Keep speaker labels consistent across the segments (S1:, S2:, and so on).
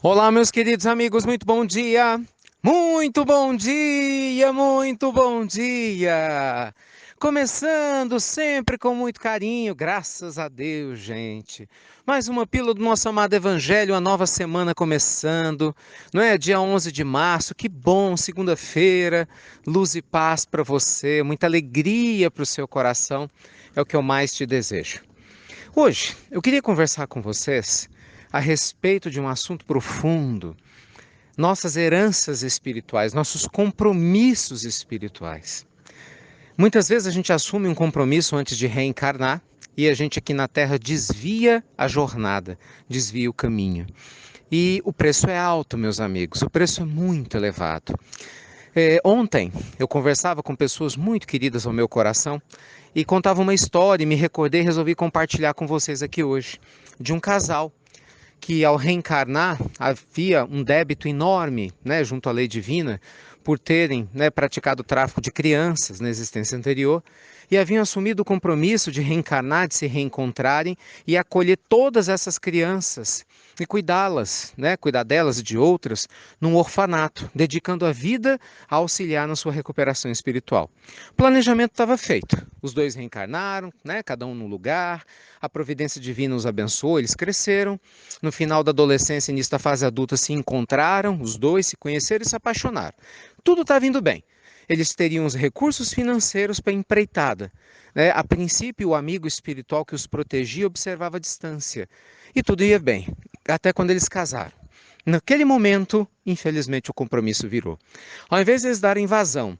S1: Olá, meus queridos amigos, muito bom dia! Muito bom dia, muito bom dia! Começando sempre com muito carinho, graças a Deus, gente. Mais uma pílula do nosso amado Evangelho, a nova semana começando, não é? Dia 11 de março, que bom, segunda-feira, luz e paz para você, muita alegria para o seu coração, é o que eu mais te desejo. Hoje, eu queria conversar com vocês a respeito de um assunto profundo, nossas heranças espirituais, nossos compromissos espirituais. Muitas vezes a gente assume um compromisso antes de reencarnar e a gente aqui na Terra desvia a jornada, desvia o caminho. E o preço é alto, meus amigos, o preço é muito elevado. Ontem eu conversava com pessoas muito queridas ao meu coração e contava uma história e me recordei e resolvi compartilhar com vocês aqui hoje, de um casal que ao reencarnar havia um débito enorme, né, junto à lei divina, por terem, né, praticado tráfico de crianças na existência anterior, e haviam assumido o compromisso de reencarnar, de se reencontrarem e acolher todas essas crianças e cuidá-las, né, cuidar delas e de outras, num orfanato, dedicando a vida a auxiliar na sua recuperação espiritual. O planejamento estava feito. Os dois reencarnaram, né, cada um num lugar, a providência divina os abençoou, eles cresceram. No final da adolescência e início da fase adulta se encontraram, os dois se conheceram e se apaixonaram. Tudo estava indo bem. Eles teriam os recursos financeiros para a empreitada. Né? A princípio, o amigo espiritual que os protegia observava a distância. E tudo ia bem, até quando eles casaram. Naquele momento, infelizmente, o compromisso virou. Ao invés de eles darem vazão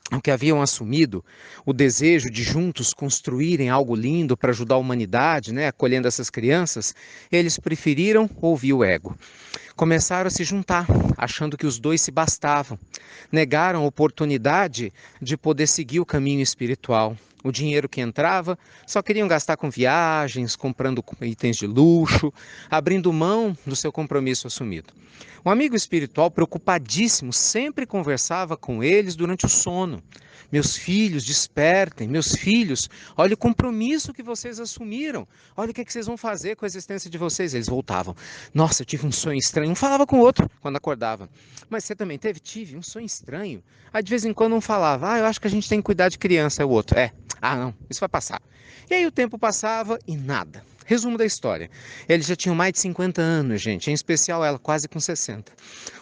S1: ao que haviam assumido, o desejo de juntos construírem algo lindo para ajudar a humanidade, né, acolhendo essas crianças, eles preferiram ouvir o ego. Começaram a se juntar, achando que os dois se bastavam. Negaram a oportunidade de poder seguir o caminho espiritual. O dinheiro que entrava só queriam gastar com viagens, comprando itens de luxo, abrindo mão do seu compromisso assumido. O amigo espiritual, preocupadíssimo, sempre conversava com eles durante o sono. Meus filhos, despertem, meus filhos, olha o compromisso que vocês assumiram, olha o que vocês vão fazer com a existência de vocês. Eles voltavam. Nossa, eu tive um sonho estranho. Um falava com o outro quando acordava. Mas você também teve? Tive um sonho estranho. Aí de vez em quando um falava, eu acho que a gente tem que cuidar de criança. Aí o outro, não, isso vai passar. E aí o tempo passava e nada. Resumo da história. Eles já tinham mais de 50 anos, gente, em especial ela, quase com 60.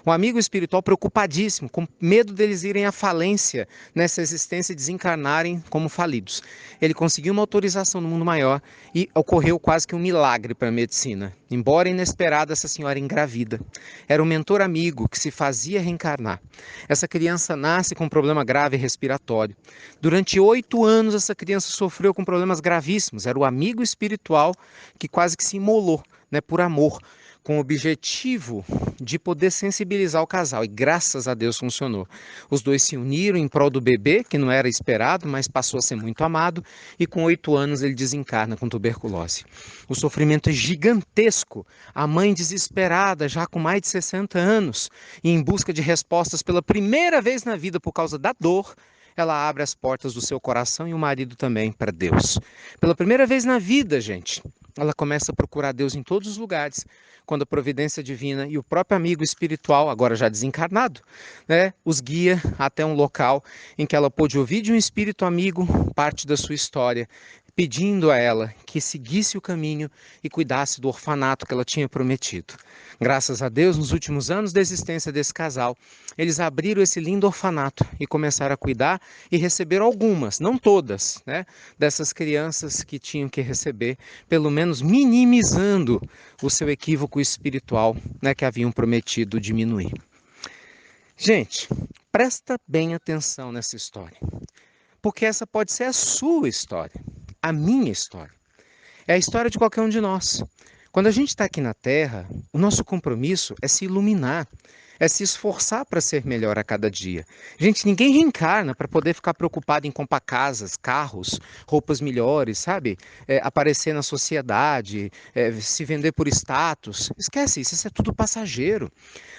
S1: Um amigo espiritual preocupadíssimo, com medo deles irem à falência nessa existência e desencarnarem como falidos. Ele conseguiu uma autorização no mundo maior e ocorreu quase que um milagre para a medicina. Embora inesperada, essa senhora engravida. Era um mentor amigo que se fazia reencarnar. Essa criança nasce com um problema grave respiratório. Durante 8 anos, essa criança sofreu com problemas gravíssimos. Era o amigo espiritual que quase que se imolou, né, por amor, com o objetivo de poder sensibilizar o casal. E graças a Deus funcionou. Os dois se uniram em prol do bebê, que não era esperado, mas passou a ser muito amado, e com 8 anos ele desencarna com tuberculose. O sofrimento é gigantesco. A mãe desesperada, já com mais de 60 anos, e em busca de respostas pela primeira vez na vida por causa da dor, ela abre as portas do seu coração e o marido também para Deus. Pela primeira vez na vida, gente, ela começa a procurar Deus em todos os lugares, quando a providência divina e o próprio amigo espiritual, agora já desencarnado, né, os guia até um local em que ela pôde ouvir de um espírito amigo parte da sua história, pedindo a ela que seguisse o caminho e cuidasse do orfanato que ela tinha prometido. Graças a Deus, nos últimos anos da existência desse casal, eles abriram esse lindo orfanato e começaram a cuidar e receber algumas, não todas, né, dessas crianças que tinham que receber, pelo menos minimizando o seu equívoco espiritual, né, que haviam prometido diminuir. Gente, presta bem atenção nessa história, porque essa pode ser a sua história, a minha história. É a história de qualquer um de nós. Quando a gente está aqui na Terra, o nosso compromisso é se iluminar, é se esforçar para ser melhor a cada dia. Gente, ninguém reencarna para poder ficar preocupado em comprar casas, carros, roupas melhores, sabe? Aparecer na sociedade, se vender por status. Esquece isso, isso é tudo passageiro.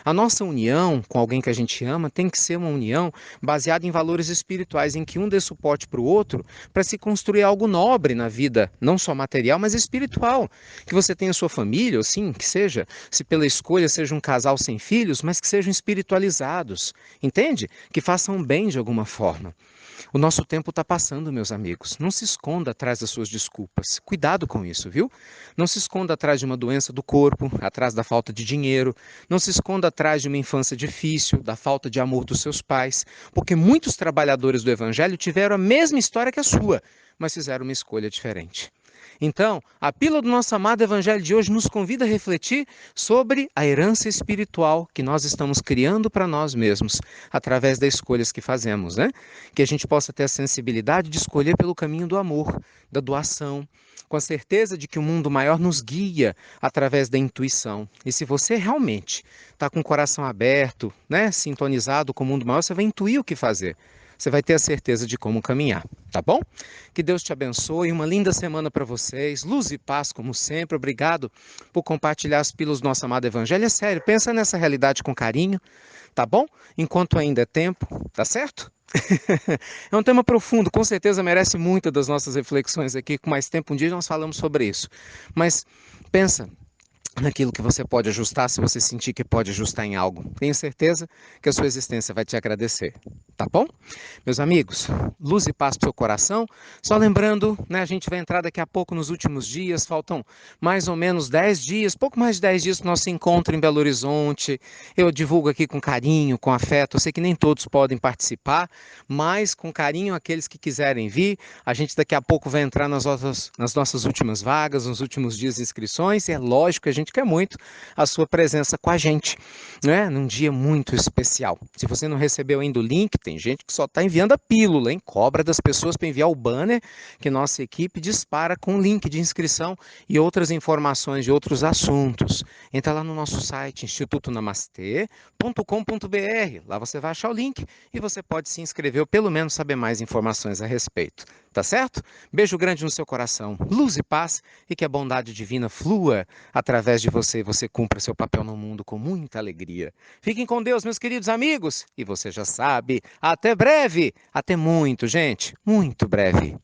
S1: A nossa união com alguém que a gente ama tem que ser uma união baseada em valores espirituais, em que um dê suporte para o outro para se construir algo nobre na vida, não só material, mas espiritual. Que você tenha sua família, ou sim, que seja, se pela escolha seja um casal sem filhos, mas que sejam espiritualizados, entende? Que façam bem de alguma forma. O nosso tempo está passando, meus amigos. Não se esconda atrás das suas desculpas. Cuidado com isso, viu? Não se esconda atrás de uma doença do corpo, atrás da falta de dinheiro. Não se esconda atrás de uma infância difícil, da falta de amor dos seus pais. Porque muitos trabalhadores do Evangelho tiveram a mesma história que a sua, mas fizeram uma escolha diferente. Então, a pílula do nosso amado Evangelho de hoje nos convida a refletir sobre a herança espiritual que nós estamos criando para nós mesmos, através das escolhas que fazemos, né? Que a gente possa ter a sensibilidade de escolher pelo caminho do amor, da doação, com a certeza de que o mundo maior nos guia através da intuição. E se você realmente está com o coração aberto, né, sintonizado com o mundo maior, você vai intuir o que fazer. Você vai ter a certeza de como caminhar, tá bom? Que Deus te abençoe, uma linda semana para vocês, luz e paz como sempre, obrigado por compartilhar as pílulas do nosso amado Evangelho, é sério, pensa nessa realidade com carinho, tá bom? Enquanto ainda é tempo, tá certo? É um tema profundo, com certeza merece muitas das nossas reflexões aqui, com mais tempo um dia nós falamos sobre isso, mas pensa naquilo que você pode ajustar, se você sentir que pode ajustar em algo. Tenho certeza que a sua existência vai te agradecer, tá bom? Meus amigos, luz e paz para o seu coração. Só lembrando, né, a gente vai entrar daqui a pouco nos últimos dias, faltam mais ou menos 10 dias, pouco mais de 10 dias para o nosso encontro em Belo Horizonte. Eu divulgo aqui com carinho, com afeto. Eu sei que nem todos podem participar, mas com carinho aqueles que quiserem vir. A gente daqui a pouco vai entrar nas nossas últimas vagas, nos últimos dias de inscrições, e é lógico que a gente quer muito a sua presença com a gente, né? Num dia muito especial. Se você não recebeu ainda o link, tem gente que só está enviando a pílula, hein? Cobra das pessoas para enviar o banner que nossa equipe dispara com o link de inscrição e outras informações de outros assuntos. Entra lá no nosso site, institutonamastê.com.br. Lá você vai achar o link e você pode se inscrever ou pelo menos saber mais informações a respeito. Tá certo? Beijo grande no seu coração, luz e paz, e que a bondade divina flua através de você e você cumpra seu papel no mundo com muita alegria. Fiquem com Deus, meus queridos amigos, e você já sabe, até breve, até muito, gente, muito breve.